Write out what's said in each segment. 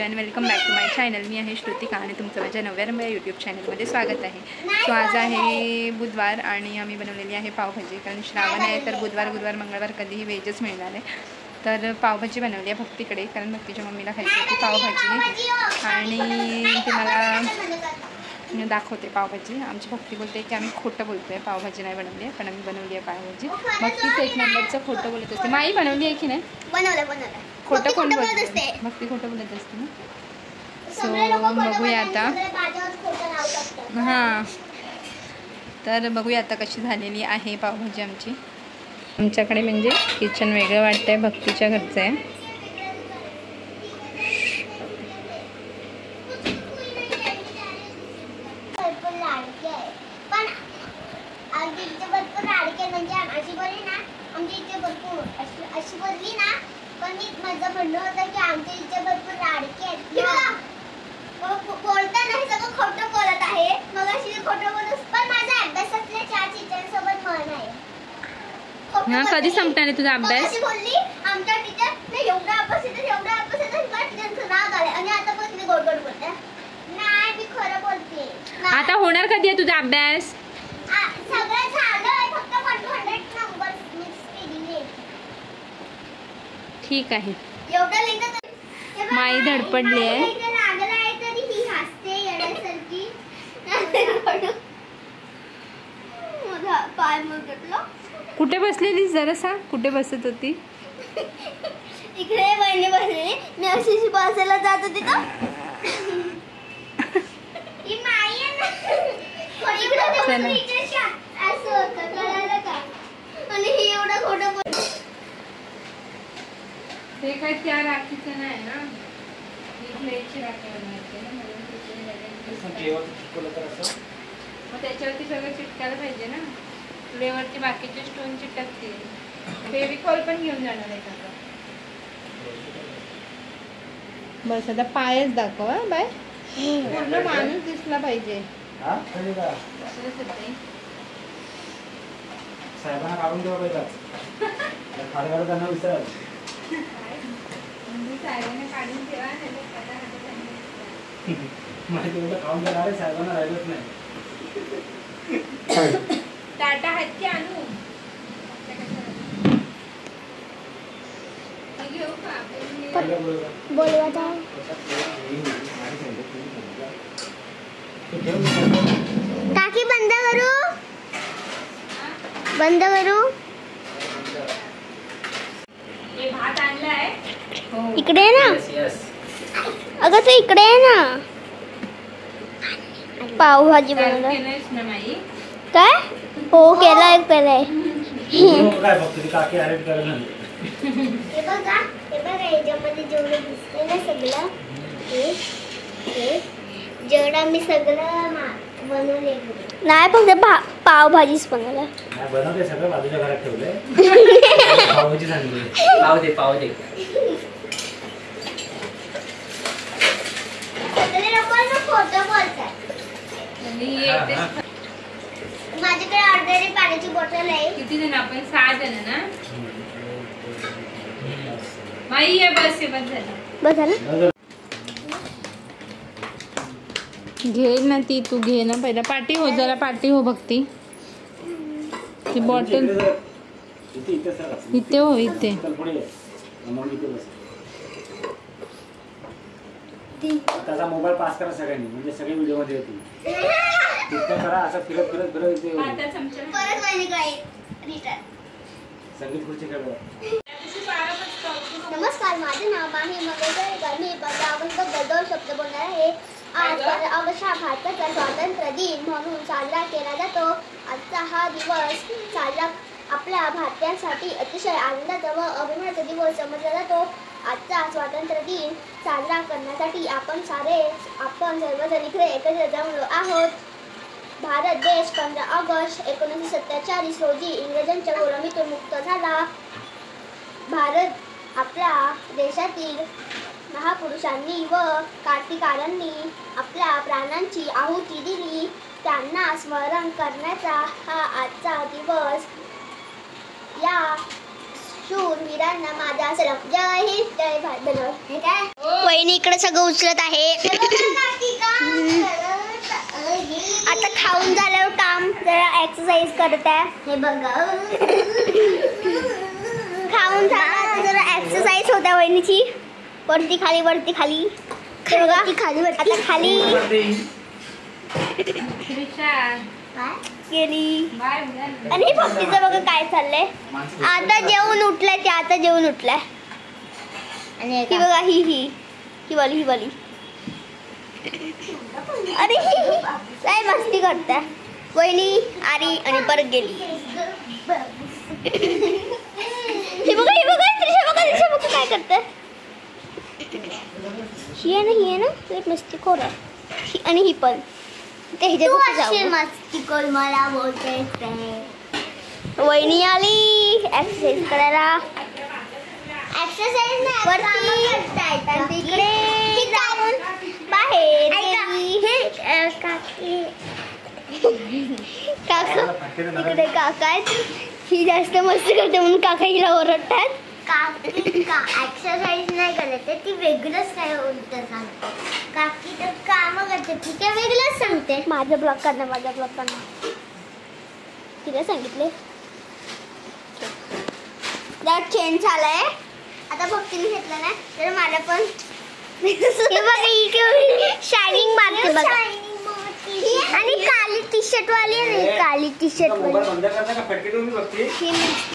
Everyone, welcome back to my channel. मी आहे श्रुतिका आणि तुमचं माझ्या नव्या यूट्यूब चॅनलमध्ये स्वागत आहे. सो आज आहे बुधवार आणि आम्ही बनवलेली आहे पावभाजी. कारण श्रावण आहे तर बुधवार मंगळवार कधीही व्हेजच मिळणार आहे. तर पावभाजी बनवली आहे भक्तीकडे, कारण भक्तीच्या मम्मीला खायची होती पावभाजी आणि ती मला दाखवते पावभाजी. आमची भक्ती बोलते की आम्ही खोटं बोलतो आहे, पावभाजी नाही बनवली आहे, पण आम्ही बनवली आहे पावभाजी. भक्तीच एक नंबरचं खोटं बोलत असते. माई बनवली आहे की नाही? बनवलं. खोटं कोण बोलत असते? भक्ती खोटं बोलत असते ना. सो बघूया आता. हां, तर बघूया आता कशी झालेली आहे पावभाजी आमची. आमच्याकडे म्हणजे किचन वेगळं वाटतंय, भक्तीच्या घरचं आहे. पण माझं म्हणणं होतं की आमच्या इथे भरपूर लाडके आहेत. बोलता नाही, सगळं खोटं बोलत आहे. मग अशी खोटं बोलत, पण माझ्या अभ्यासातल्या 4 टीचरांसोबत मन आहे. कधी संपणार आहे तुझा अभ्यास? अशी बोलली आमच्या टीचर, नाही एवढा अभ्यास येतो टीचरचं नाव आलंय. आणि आता पण तुम्ही गोड गोड बोलताय. नाही, मी खरं बोलते. आता होणार कधी आहे तुझा अभ्यास? सगळं झालंय, फक्त 100 नंबर मिस केलेले. ठीक आहे. माई धडपडली आहे. कुठे बसलेली जरा सांग, कुठे बसत होती? इकडे बहिणी बसलेली, मी अशी बसायला जात होती का? आणि ही एवढं खोटं बोल. ते काय त्या राखीचं नाही ना, इथल्याची राखी बनवायची ना, मग त्याच्यावरती सगळं चिटकायला पाहिजे ना. फ्लेवरची बाकीचे स्टोन चिटकतील. फेविकॉल पण घेऊन जाणार आहे का? बस आता पायच दाखव. बाय, पूर्ण माणूस दिसला पाहिजे. साहेबांना काढून देवा पाहिजे. त्यांना विचार साहेबांना काढून ठेवा. माहिती होतं खाऊन देणार आहे, साहेबांना राहिलंच नाही. टाटा आहेत की आणू? घेऊ का? बोलवा. टाकी बंद करू. हे भात आणलाय. इकडे आहे ना. अगं तू इकडे आहे ना. पावभाजी बनवलं काय? हो, केलाय. काय फक्त ती काकी अरेंज करायला. हे बघा याच्यामध्ये जेवढं दिसतंय ना सगळं, जेवढं मी सगळं बनवले नाही, फक्त पावभाजीच बनवलं. बनवते सगळं, बाजूच्या घरात ठेवलंय. पावभाजी सांगितली. पाव दे. खोटं बोलतात. माझ्याकडे ऑर्डर पाण्याची बॉटल आहे. किती जण आपण? 6 जण ना. माई ये, बस झालं. घे ना ती, तू घे ना पहिला. पाठी हो, जरा पाठी हो भक्ती. ती बॉटल इथे हो, इथे. त्याचा मोबाईल पास करा सगळ्यांनी, म्हणजे सगळे व्हिडिओ मध्ये येतील. तिथं करा, असं फिरत इथे संगीत खुर्ची खेळ. नमस्कार, माझे नाव आहे मंगेशकर. मी 15 शब्द बोलणार आहे. आज 15 ऑगस्ट हा भारताचा स्वातंत्र्य दिन म्हणून साजरा केला जातो. आजचा हा दिवस साजरा आपल्या भारतीयांसाठी अतिशय आनंदाचा व अभिमानाचा दिवस समजला जातो. आजचा स्वातंत्र्य दिन साजरा करण्यासाठी आपण सर्वजण इकडे एकत्र जमलो आहोत. भारत देश 15 ऑगस्ट 1947 रोजी इंग्रजांच्या गुलामीतून मुक्त झाला. भारत आपल्या देशातील महापुरुषांनी व क्रांतिकारकांनी आपल्या प्राणांची आहुती दिली. त्यांना स्मरण करण्याचा हा आजचा दिवस. या शूरवीरांना माझा सलाम. जय हिंद जय भारत. हे काय वहिनी इकडे सगळं उचलत आहे. आता खाऊन झाल्यावर काम जरा एक्सरसाइज करत आहे. हे बघा खाऊन झाल्यावर जरा एक्सरसाइज होत्या वहिनीची. वरती खाली वरती खाली. हे बघा खाली आता खाली गेली. आणि भक्तीचं बघा काय चाललंय. आता जेवून उठलाय ते. आता जेवून उठलाय. आणि ही बघा ही वाली अरे काय मस्ती करताय. वहिनी आली आणि परत गेली. हे बघा त्रिशा बघा काय करते. ही आहे ना एक मस्ती खोर आहे. आणि ही पण ते मस्तीखोर मला बोलते. वहिनी आली एक्सरसाइज करायला. एक्सरसाइज वरती तिकडे बाहेर काका तिकडे काका आहेत. ही जास्त मस्ती करते म्हणून काका हिला ओरडतात. एक्सरसाइज नाही करत ती वेगळंच काय बोलतं सांगते. काकी तर काम करते ती काय वेगळंच सांगते. माझं ब्लॉक करणं तिला सांगितले. जरा चेंज झालाय आता. भक्तीने घेतलं नाही तर मला पण शायनिंग मारते बघा. आणि काली टी शर्ट वाली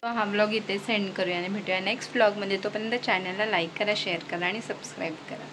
हा ब्लॉग इथे सेंड करूया आणि भेटूया नेक्स्ट ब्लॉग मध्ये. तोपर्यंत चॅनलला लाईक करा, शेअर करा आणि सबस्क्राईब करा.